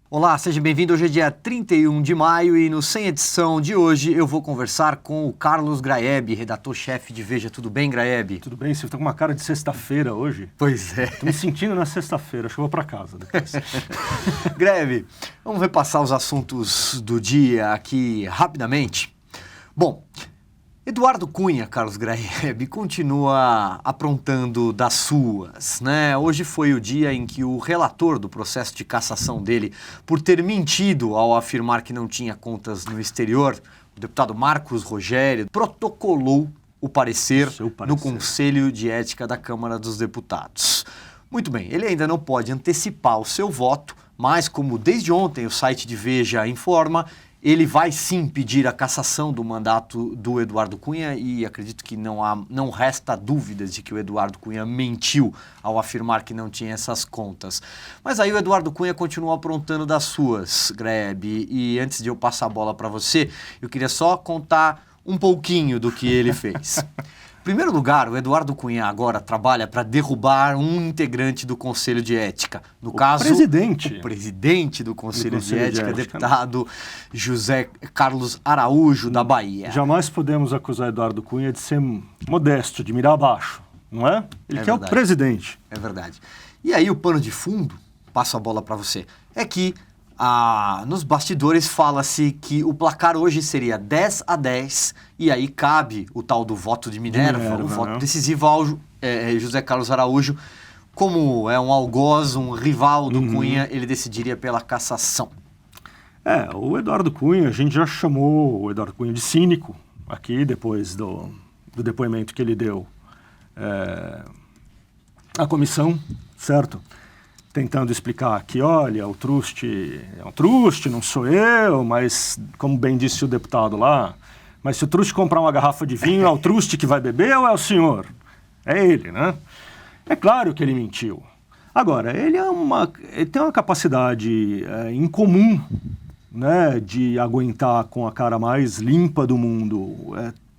Olá, seja bem-vindo. Hoje é dia 31 de maio e no Sem Edição de hoje eu vou conversar com o Carlos Graeb, redator-chefe de Veja. Tudo bem, Graeb? Tudo bem, você tá com uma cara de sexta-feira hoje. Pois é. Tô me sentindo na sexta-feira, acho que eu vou pra casa depois. Graeb, vamos repassar os assuntos do dia aqui rapidamente. Bom, Eduardo Cunha, Carlos Graeb, continua aprontando das suas, né? Hoje foi o dia em que o relator do processo de cassação dele, por ter mentido ao afirmar que não tinha contas no exterior, o deputado Marcos Rogério, protocolou o parecer no Conselho de Ética da Câmara dos Deputados. Muito bem, ele ainda não pode antecipar o seu voto, mas como desde ontem o site de Veja informa, ele vai sim pedir a cassação do mandato do Eduardo Cunha e acredito que não resta dúvidas de que o Eduardo Cunha mentiu ao afirmar que não tinha essas contas. Mas aí o Eduardo Cunha continua aprontando das suas, Graeb, e antes de eu passar a bola para você, eu queria só contar um pouquinho do que ele fez. Em primeiro lugar, o Eduardo Cunha agora trabalha para derrubar um integrante do Conselho de Ética. No caso, o presidente do Conselho de Ética, deputado José Carlos Araújo, da Bahia. Jamais podemos acusar Eduardo Cunha de ser modesto, de mirar abaixo, não é? Ele quer o presidente. É verdade. E aí o pano de fundo, passo a bola para você, é que nos bastidores fala-se que o placar hoje seria 10-10 e aí cabe o tal do voto de Minerva, o voto decisivo ao José Carlos Araújo. Como é um algoz, um rival do Cunha, ele decidiria pela cassação. O Eduardo Cunha, a gente já chamou o Eduardo Cunha de cínico aqui, depois do depoimento que ele deu à comissão, certo? Tentando explicar que, olha, o truste é um truste, não sou eu, mas, como bem disse o deputado lá, mas se o truste comprar uma garrafa de vinho, é o truste que vai beber ou é o senhor? É ele, né? É claro que ele mentiu. Agora, ele tem uma capacidade incomum, né, de aguentar com a cara mais limpa do mundo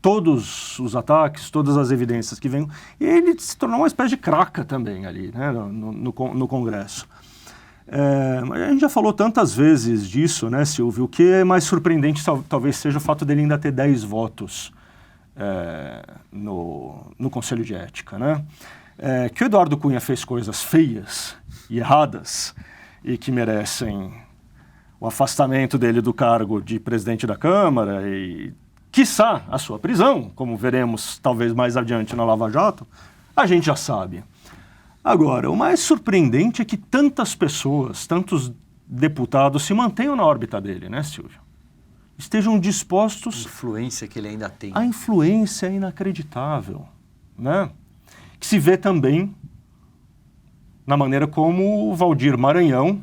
todos os ataques, todas as evidências que vêm, e ele se tornou uma espécie de craca também ali, né, no Congresso. A gente já falou tantas vezes disso, né, Silvio? O que é mais surpreendente talvez seja o fato dele ainda ter 10 votos no Conselho de Ética, né? Que o Eduardo Cunha fez coisas feias e erradas e que merecem o afastamento dele do cargo de presidente da Câmara e quiçá a sua prisão, como veremos talvez mais adiante na Lava Jato, a gente já sabe. Agora, o mais surpreendente é que tantas pessoas, tantos deputados se mantenham na órbita dele, né, Silvio? Estejam dispostos... A influência que ele ainda tem. A influência é inacreditável, né? Que se vê também na maneira como o Valdir Maranhão,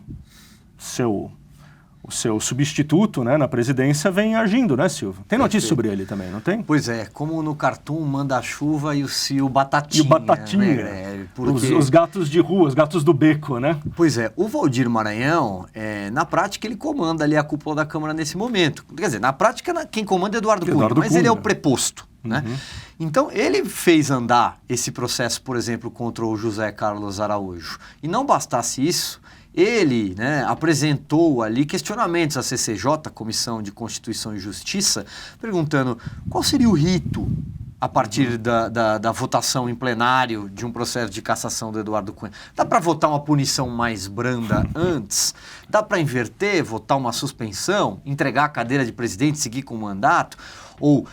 o seu substituto, né, na presidência, vem agindo, né, Silvio? Tem notícia sobre ele também, não tem? Pois é, como no Cartoon Manda-Chuva e o Batatinha. E o Batatinha, né? Porque... os gatos de rua, os gatos do beco, né? Pois é, o Valdir Maranhão, na prática, ele comanda ali a cúpula da Câmara nesse momento. Quer dizer, na prática, quem comanda é Eduardo Cunha, mas ele é o preposto, né? Então, ele fez andar esse processo, por exemplo, contra o José Carlos Araújo. E não bastasse isso, ele, né, apresentou ali questionamentos à CCJ, Comissão de Constituição e Justiça, perguntando qual seria o rito a partir da votação em plenário de um processo de cassação do Eduardo Cunha. Dá para votar uma punição mais branda antes? Dá para inverter, votar uma suspensão, entregar a cadeira de presidente, seguir com o mandato? Ou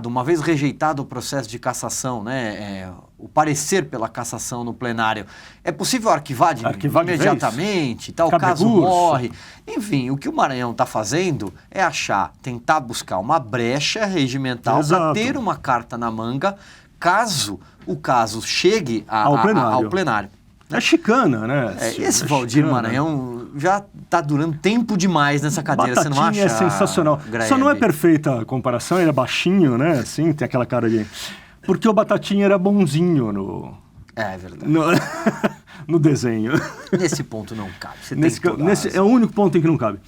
uma vez rejeitado o processo de cassação, né, o parecer pela cassação no plenário, é possível arquivar imediatamente, tal caso morre. Enfim, o que o Maranhão está fazendo é tentar buscar uma brecha regimental para ter uma carta na manga, caso o caso chegue ao plenário. É chicana, né? Esse Valdir Maranhão já está durando tempo demais nessa cadeira, você não acha? É sensacional. Graeb? Só não é perfeita a comparação, ele é baixinho, né? Assim, tem aquela cara de... Porque o Batatinha era bonzinho É verdade. No desenho. Nesse ponto não cabe. É o único ponto em que não cabe.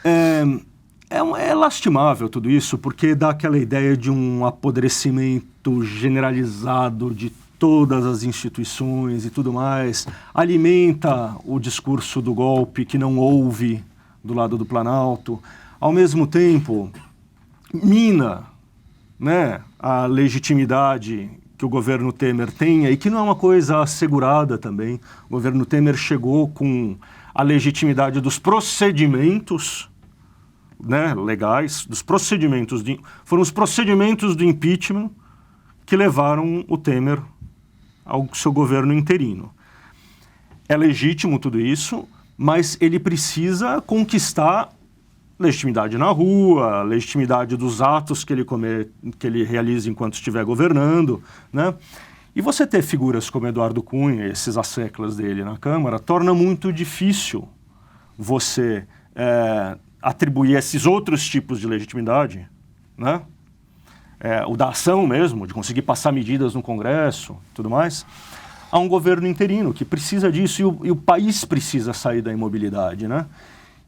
É lastimável tudo isso, porque dá aquela ideia de um apodrecimento generalizado de todas as instituições e tudo mais, alimenta o discurso do golpe que não houve do lado do Planalto, ao mesmo tempo mina, né, a legitimidade que o governo Temer tenha, e que não é uma coisa assegurada também. O governo Temer chegou com a legitimidade dos procedimentos, né, legais, foram os procedimentos do impeachment que levaram o Temer ao seu governo interino. É legítimo tudo isso, mas ele precisa conquistar legitimidade na rua, legitimidade dos atos que ele realiza enquanto estiver governando, né? E você ter figuras como Eduardo Cunha, esses asseclas dele na Câmara, torna muito difícil você atribuir esses outros tipos de legitimidade, né? O da ação mesmo, de conseguir passar medidas no Congresso, tudo mais, a um governo interino que precisa disso e o país precisa sair da imobilidade, né?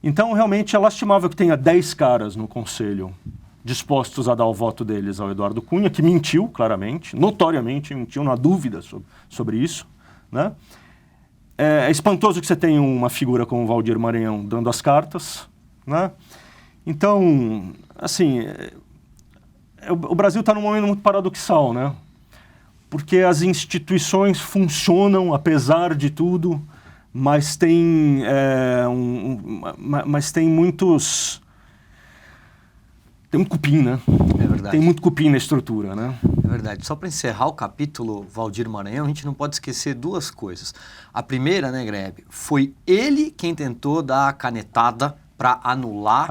Então, realmente, é lastimável que tenha 10 caras no Conselho dispostos a dar o voto deles ao Eduardo Cunha, que mentiu, claramente, notoriamente mentiu, não há dúvida sobre isso, né? É espantoso que você tenha uma figura como o Valdir Maranhão dando as cartas, né? Então, assim, o Brasil está num momento muito paradoxal, né? Porque as instituições funcionam, apesar de tudo, mas tem muitos... Tem muito cupim, né? É verdade. Tem muito cupim na estrutura, né? É verdade. Só para encerrar o capítulo Valdir Maranhão, a gente não pode esquecer duas coisas. A primeira, né, Grebe, foi ele quem tentou dar a canetada para anular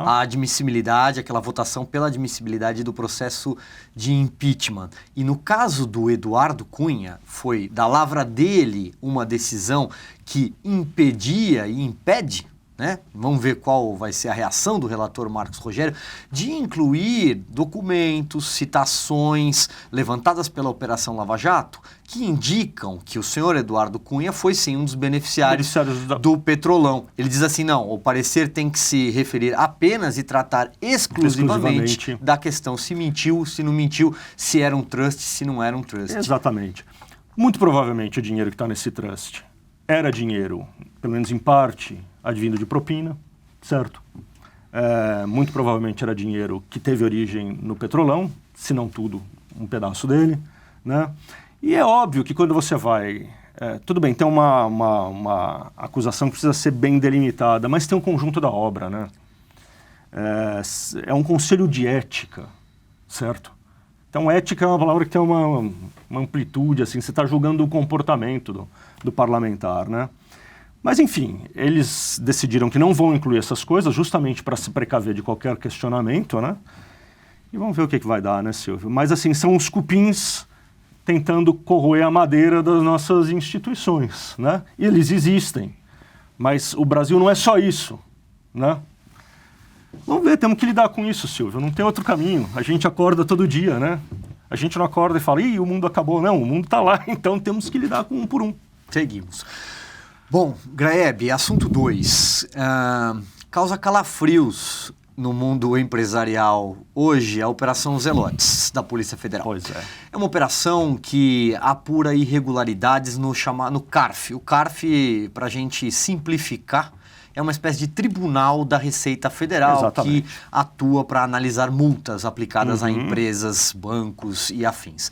a admissibilidade, aquela votação pela admissibilidade do processo de impeachment. E no caso do Eduardo Cunha, foi da lavra dele uma decisão que impedia e impede, né? Vamos ver qual vai ser a reação do relator Marcos Rogério, de incluir documentos, citações levantadas pela Operação Lava Jato, que indicam que o senhor Eduardo Cunha foi sim um dos beneficiários do Petrolão. Ele diz assim, não, o parecer tem que se referir apenas e tratar exclusivamente da questão se mentiu, se não mentiu, se era um trust, se não era um trust. Exatamente. Muito provavelmente o dinheiro que está nesse trust era dinheiro, pelo menos em parte, advindo de propina, certo? Muito provavelmente era dinheiro que teve origem no Petrolão, se não tudo, um pedaço dele, né? E é óbvio que quando você vai... tudo bem, tem uma acusação que precisa ser bem delimitada, mas tem um conjunto da obra, né? É um conselho de ética, certo? Então, ética é uma palavra que tem uma amplitude, assim, você está julgando o comportamento do parlamentar, né? Mas, enfim, eles decidiram que não vão incluir essas coisas justamente para se precaver de qualquer questionamento, né? E vamos ver o que vai dar, né, Silvio? Mas, assim, são os cupins tentando corroer a madeira das nossas instituições, né? E eles existem, mas o Brasil não é só isso, né? Vamos ver, temos que lidar com isso, Silvio, não tem outro caminho. A gente acorda todo dia, né? A gente não acorda e fala, ih, o mundo acabou. Não, o mundo está lá, então temos que lidar com um por um. Seguimos. Bom, Graeb, assunto 2. Causa calafrios no mundo empresarial hoje a Operação Zelotes da Polícia Federal. Pois é. É uma operação que apura irregularidades no CARF. O CARF, para a gente simplificar, é uma espécie de tribunal da Receita Federal. Exatamente. Que atua para analisar multas aplicadas a empresas, bancos e afins.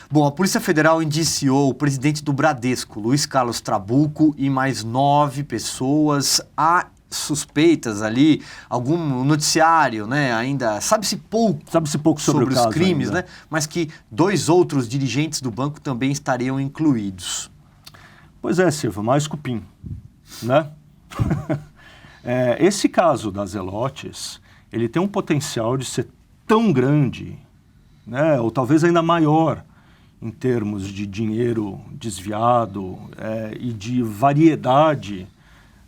Bom, a Polícia Federal indiciou o presidente do Bradesco, Luiz Carlos Trabuco, e mais 9 pessoas. Há suspeitas ali, algum noticiário, né? Ainda sabe-se pouco sobre os crimes, ainda, né? Mas que 2 outros dirigentes do banco também estariam incluídos. Pois é, Silvio, mais cupim, né? Esse caso das Zelotes, ele tem um potencial de ser tão grande, né? Ou talvez ainda maior, em termos de dinheiro desviado e de variedade,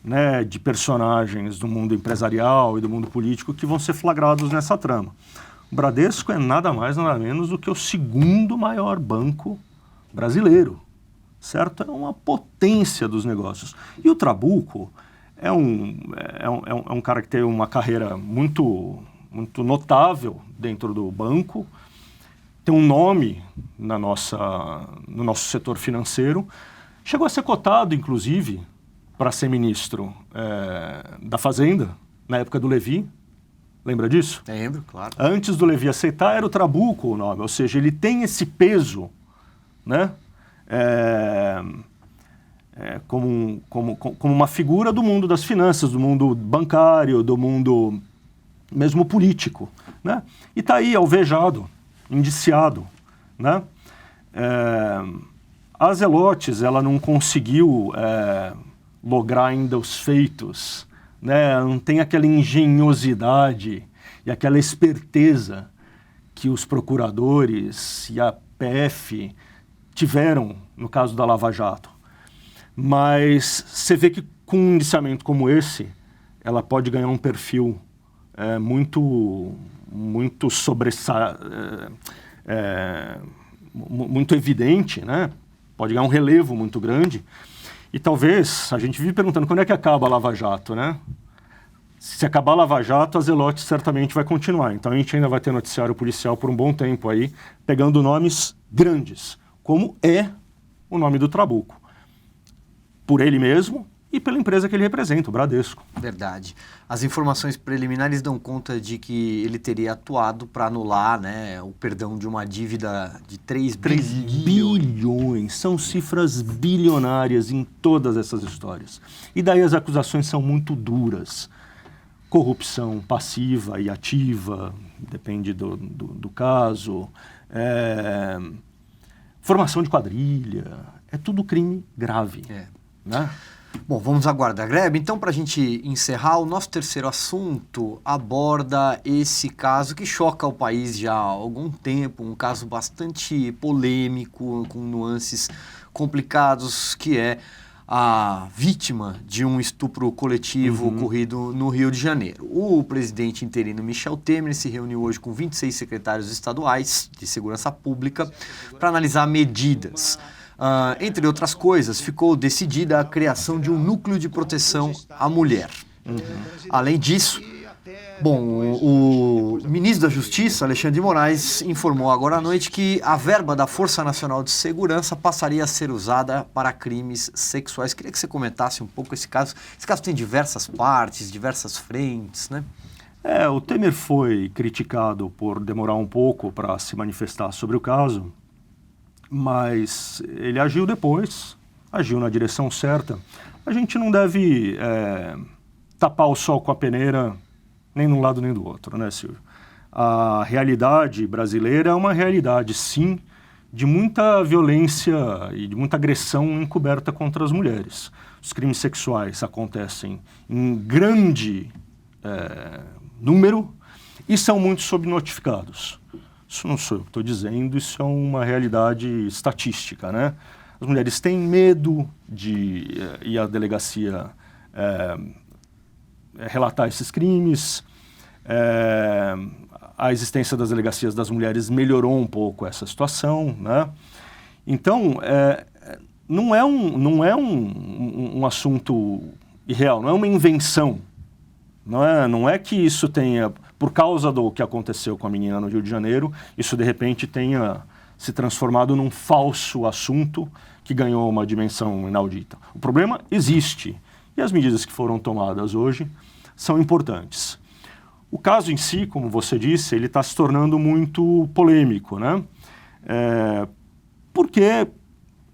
né, de personagens do mundo empresarial e do mundo político que vão ser flagrados nessa trama. O Bradesco é nada mais, nada menos do que o 2º maior banco brasileiro, certo? É uma potência dos negócios. E o Trabuco é um cara que tem uma carreira muito, muito notável dentro do banco, tem um nome no nosso setor financeiro, chegou a ser cotado, inclusive, para ser ministro da Fazenda, na época do Levi. Lembra disso? Lembro, claro. Antes do Levi aceitar, era o Trabuco o nome, ou seja, ele tem esse peso, né? Como uma figura do mundo das finanças, do mundo bancário, do mundo mesmo político, né? E está aí alvejado, indiciado, né? A Zelotes, ela não conseguiu lograr ainda os feitos, né? Não tem aquela engenhosidade e aquela esperteza que os procuradores e a PF tiveram no caso da Lava Jato. Mas você vê que com um indiciamento como esse, ela pode ganhar um perfil muito muito evidente, né? Pode ganhar um relevo muito grande. E talvez, a gente vive perguntando, quando é que acaba a Lava Jato, né? Se acabar a Lava Jato, a Zelotes certamente vai continuar. Então a gente ainda vai ter noticiário policial por um bom tempo aí, pegando nomes grandes, como é o nome do Trabuco. Por ele mesmo e pela empresa que ele representa, o Bradesco. Verdade. As informações preliminares dão conta de que ele teria atuado para anular, né, o perdão de uma dívida de 3 bilhões. São cifras bilionárias em todas essas histórias. E daí as acusações são muito duras. Corrupção passiva e ativa, depende do caso. Formação de quadrilha. É tudo crime grave. Né? Bom, vamos aguardar, Grebe. Então, para a gente encerrar, o nosso terceiro assunto aborda esse caso que choca o país já há algum tempo, um caso bastante polêmico, com nuances complicados, que é a vítima de um estupro coletivo ocorrido no Rio de Janeiro. O presidente interino Michel Temer se reuniu hoje com 26 secretários estaduais de segurança pública para analisar medidas. Entre outras coisas, ficou decidida a criação de um núcleo de proteção à mulher. Além disso, o ministro da Justiça, Alexandre de Moraes, informou agora à noite que a verba da Força Nacional de Segurança passaria a ser usada para crimes sexuais. Queria que você comentasse um pouco esse caso. Esse caso tem diversas partes, diversas frentes, né? O Temer foi criticado por demorar um pouco para se manifestar sobre o caso, mas ele agiu depois, agiu na direção certa. A gente não deve tapar o sol com a peneira nem de um lado nem do outro, né, Silvio? A realidade brasileira é uma realidade, sim, de muita violência e de muita agressão encoberta contra as mulheres. Os crimes sexuais acontecem em grande número e são muito subnotificados. Isso não sou eu que estou dizendo, isso é uma realidade estatística, né? As mulheres têm medo de ir à delegacia relatar esses crimes. A existência das delegacias das mulheres melhorou um pouco essa situação, né? Então, não é um assunto irreal, não é uma invenção. Não é que isso tenha, por causa do que aconteceu com a menina no Rio de Janeiro, isso de repente tenha se transformado num falso assunto que ganhou uma dimensão inaudita. O problema existe e as medidas que foram tomadas hoje são importantes. O caso em si, como você disse, ele está se tornando muito polêmico, né? Porque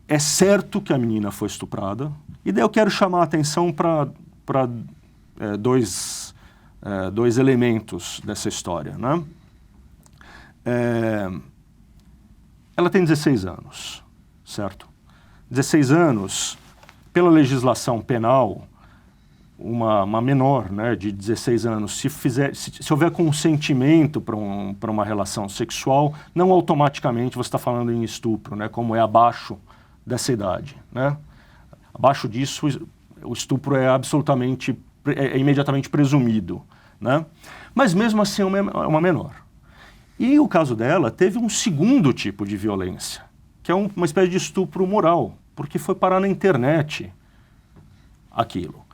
é certo que a menina foi estuprada, e daí eu quero chamar a atenção para dois elementos dessa história, né? Ela tem 16 anos, certo? 16 anos, pela legislação penal, uma menor, né, de 16 anos, se houver consentimento para uma relação sexual, não automaticamente você está falando em estupro, né, como é abaixo dessa idade, né? Abaixo disso, o estupro é imediatamente presumido, né? Mas mesmo assim é uma menor. E o caso dela teve um segundo tipo de violência, que é uma espécie de estupro moral, porque foi parar na internet aquilo.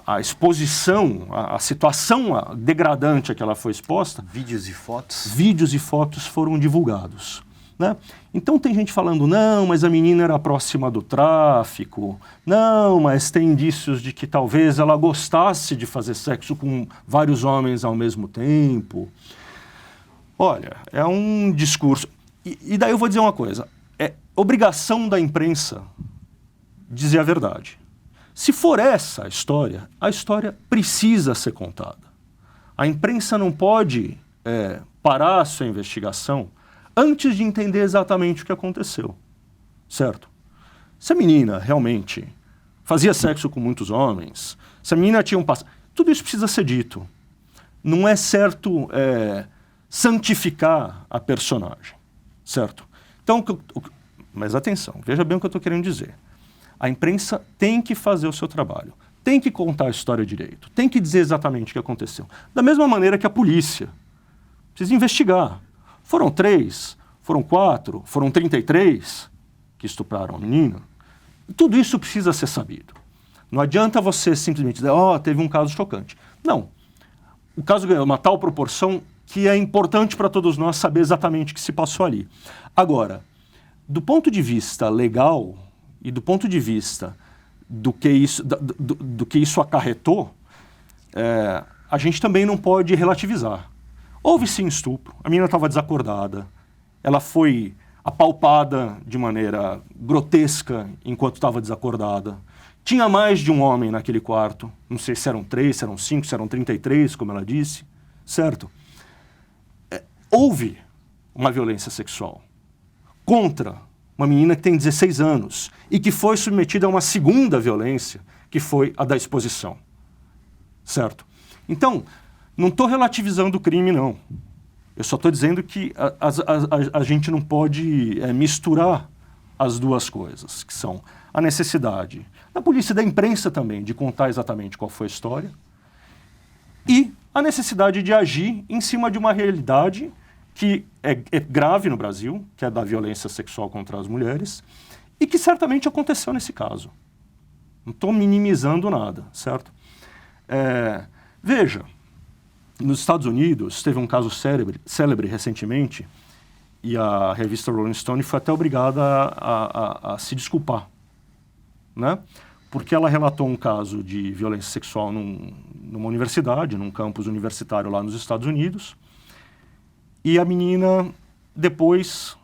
a exposição, a situação degradante a que ela foi exposta... Vídeos e fotos foram divulgados. Né? Então tem gente falando, não, mas a menina era próxima do tráfico, não, mas tem indícios de que talvez ela gostasse de fazer sexo com vários homens ao mesmo tempo. Olha, é um discurso... E daí eu vou dizer uma coisa, é obrigação da imprensa dizer a verdade. Se for essa a história precisa ser contada. A imprensa não pode parar a sua investigação antes de entender exatamente o que aconteceu, certo? Se a menina realmente fazia sexo com muitos homens, se a menina tinha um passado... Tudo isso precisa ser dito. Não é certo santificar a personagem, certo? Então, mas atenção, veja bem o que eu estou querendo dizer. A imprensa tem que fazer o seu trabalho, tem que contar a história direito, tem que dizer exatamente o que aconteceu. Da mesma maneira que a polícia precisa investigar. Foram 3, foram 4, foram 33 que estupraram a menina. Tudo isso precisa ser sabido. Não adianta você simplesmente dizer, teve um caso chocante. Não. O caso ganhou uma tal proporção que é importante para todos nós saber exatamente o que se passou ali. Agora, do ponto de vista legal e do ponto de vista do que isso acarretou, a gente também não pode relativizar. Houve sim estupro, a menina estava desacordada, ela foi apalpada de maneira grotesca enquanto estava desacordada. Tinha mais de um homem naquele quarto, não sei se eram 3, se eram 5, se eram 33, como ela disse, certo? Houve uma violência sexual contra uma menina que tem 16 anos e que foi submetida a uma segunda violência, que foi a da exposição, certo? Então, não estou relativizando o crime, não. Eu só estou dizendo que a gente não pode misturar as duas coisas, que são a necessidade da polícia e da imprensa também de contar exatamente qual foi a história e a necessidade de agir em cima de uma realidade que é grave no Brasil, que é da violência sexual contra as mulheres, e que certamente aconteceu nesse caso. Não estou minimizando nada, certo? Veja, nos Estados Unidos teve um caso célebre recentemente, e a revista Rolling Stone foi até obrigada a se desculpar, né? Porque ela relatou um caso de violência sexual numa universidade, num campus universitário lá nos Estados Unidos, e a menina, depois,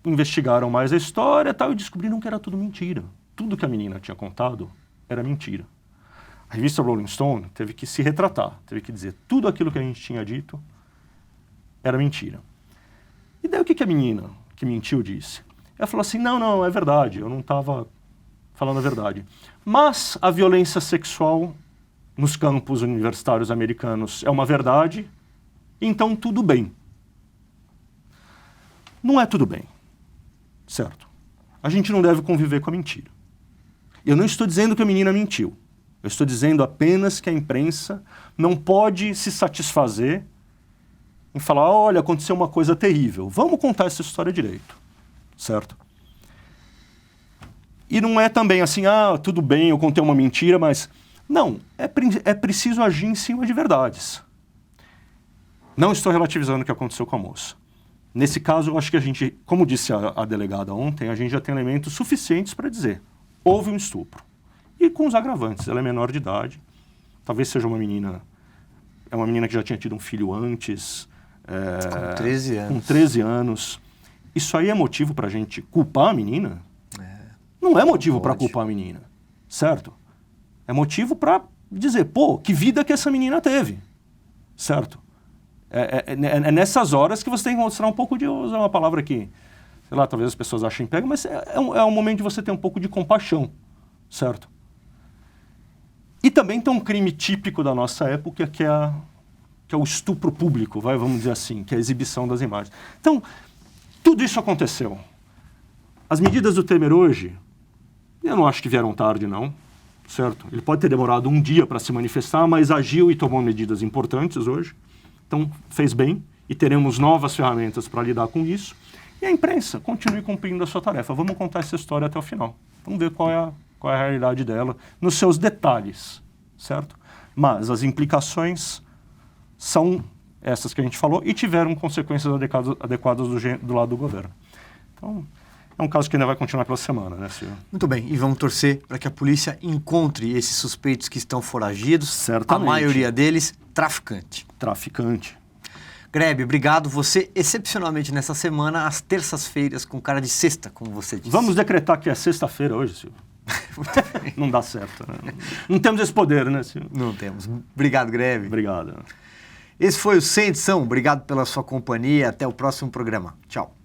investigaram mais a história e descobriram que era tudo mentira. Tudo que a menina tinha contado era mentira. A revista Rolling Stone teve que se retratar, teve que dizer tudo aquilo que a gente tinha dito era mentira. E daí o que a menina que mentiu disse? Ela falou assim, não, é verdade, eu não estava falando a verdade. Mas a violência sexual nos campos universitários americanos é uma verdade, então tudo bem. Não é tudo bem, certo? A gente não deve conviver com a mentira. Eu não estou dizendo que a menina mentiu. Eu estou dizendo apenas que a imprensa não pode se satisfazer em falar, olha, aconteceu uma coisa terrível. Vamos contar essa história direito, certo? E não é também assim, tudo bem, eu contei uma mentira, mas... Não, é preciso agir em cima de verdades. Não estou relativizando o que aconteceu com a moça. Nesse caso, eu acho que a gente, como disse a delegada ontem, a gente já tem elementos suficientes para dizer, houve um estupro. E com os agravantes, ela é menor de idade, talvez seja uma menina que já tinha tido um filho antes. Com 13 anos. Com 13 anos. Isso aí é motivo para a gente culpar a menina? Não é motivo para culpar a menina, certo? É motivo para dizer, que vida que essa menina teve, certo? É nessas horas que você tem que mostrar um pouco de, usar uma palavra que, sei lá, talvez as pessoas achem pega, mas é um momento de você ter um pouco de compaixão, certo? E também tem um crime típico da nossa época, que é o estupro público, vamos dizer assim, que é a exibição das imagens. Então, tudo isso aconteceu. As medidas do Temer hoje, eu não acho que vieram tarde, não, certo? Ele pode ter demorado um dia para se manifestar, mas agiu e tomou medidas importantes hoje. Então, fez bem e teremos novas ferramentas para lidar com isso. E a imprensa continue cumprindo a sua tarefa. Vamos contar essa história até o final. Vamos ver qual é qual é a realidade dela, nos seus detalhes, certo? Mas as implicações são essas que a gente falou e tiveram consequências adequadas do lado do governo. Então, é um caso que ainda vai continuar pela semana, né, Silvio? Muito bem, e vamos torcer para que a polícia encontre esses suspeitos que estão foragidos. Certamente. A maioria deles, traficante. Traficante. Grebe, obrigado. Você, excepcionalmente nessa semana, às terças-feiras, com cara de sexta, como você disse. Vamos decretar que é sexta-feira hoje, Silvio. Não dá certo, né? Não temos esse poder, né, Silvio? Não temos. Obrigado, Grebe. Obrigado. Esse foi o Sem Edição. Obrigado pela sua companhia. Até o próximo programa. Tchau.